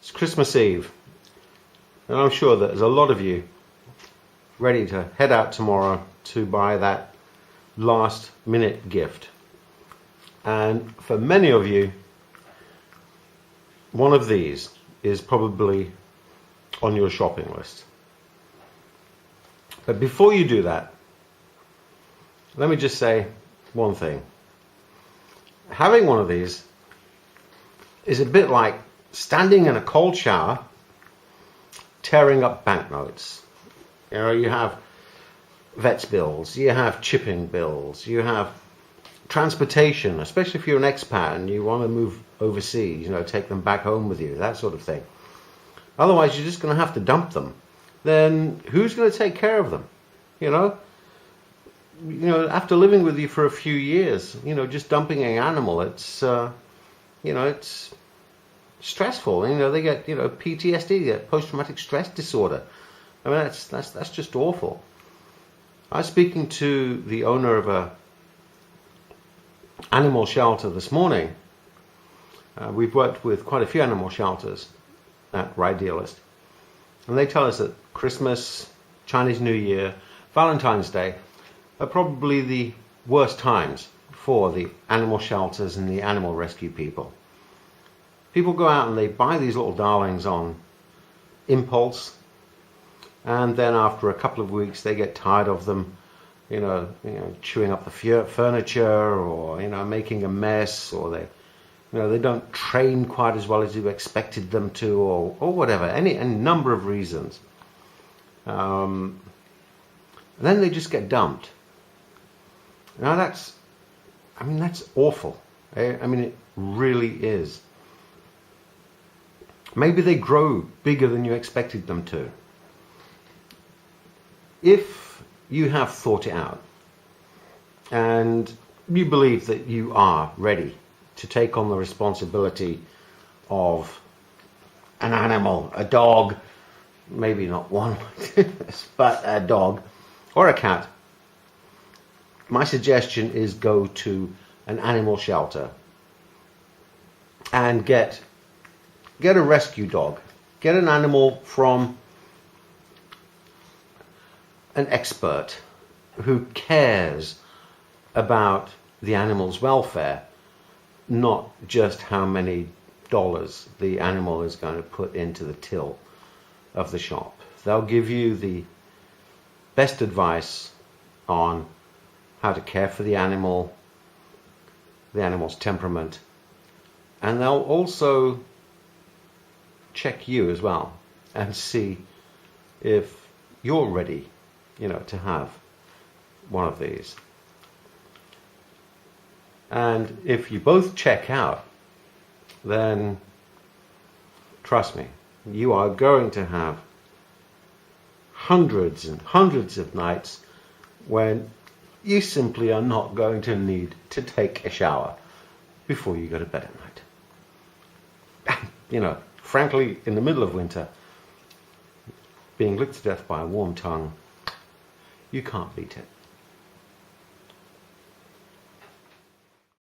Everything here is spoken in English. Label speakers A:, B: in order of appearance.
A: It's Christmas Eve, and I'm sure that there's a lot of you ready to head out tomorrow to buy that last minute gift. And for many of you, one of these is probably on your shopping list. But before you do that, let me just say one thing. Having one of these is a bit like standing in a cold shower, tearing up banknotes. You know, you have vets bills, you have chipping bills, you have transportation, especially if you're an expat and you want to move overseas, you know, take them back home with you, that sort of thing. Otherwise, you're just going to have to dump them. Then who's going to take care of them? You know, after living with you for a few years, you know, just dumping an animal, it's, it's stressful. You know, they get, PTSD, they get post-traumatic stress disorder. I mean, that's just awful. I was speaking to the owner of a animal shelter this morning. We've worked with quite a few animal shelters at Ridealist, and they tell us that Christmas, Chinese New Year, Valentine's Day are probably the worst times for the animal shelters and the animal rescue people. People go out and they buy these little darlings on impulse, and then after a couple of weeks they get tired of them, chewing up the furniture, or making a mess, or they don't train quite as well as you expected them to, or whatever, any number of reasons. And then they just get dumped. Now that's awful. I mean, it really is. Maybe they grow bigger than you expected them to. If you have thought it out and you believe that you are ready to take on the responsibility of an animal, a dog, maybe not one, but a dog or a cat, my suggestion is go to an animal shelter and get a rescue dog. Get an animal from an expert who cares about the animal's welfare, not just how many dollars the animal is going to put into the till of the shop. They'll give you the best advice on how to care for the animal's temperament, and they'll also check you as well and see if you're ready, to have one of these. And if you both check out, then trust me, you are going to have hundreds and hundreds of nights when you simply are not going to need to take a shower before you go to bed at night. Frankly, in the middle of winter, being licked to death by a warm tongue, you can't beat it.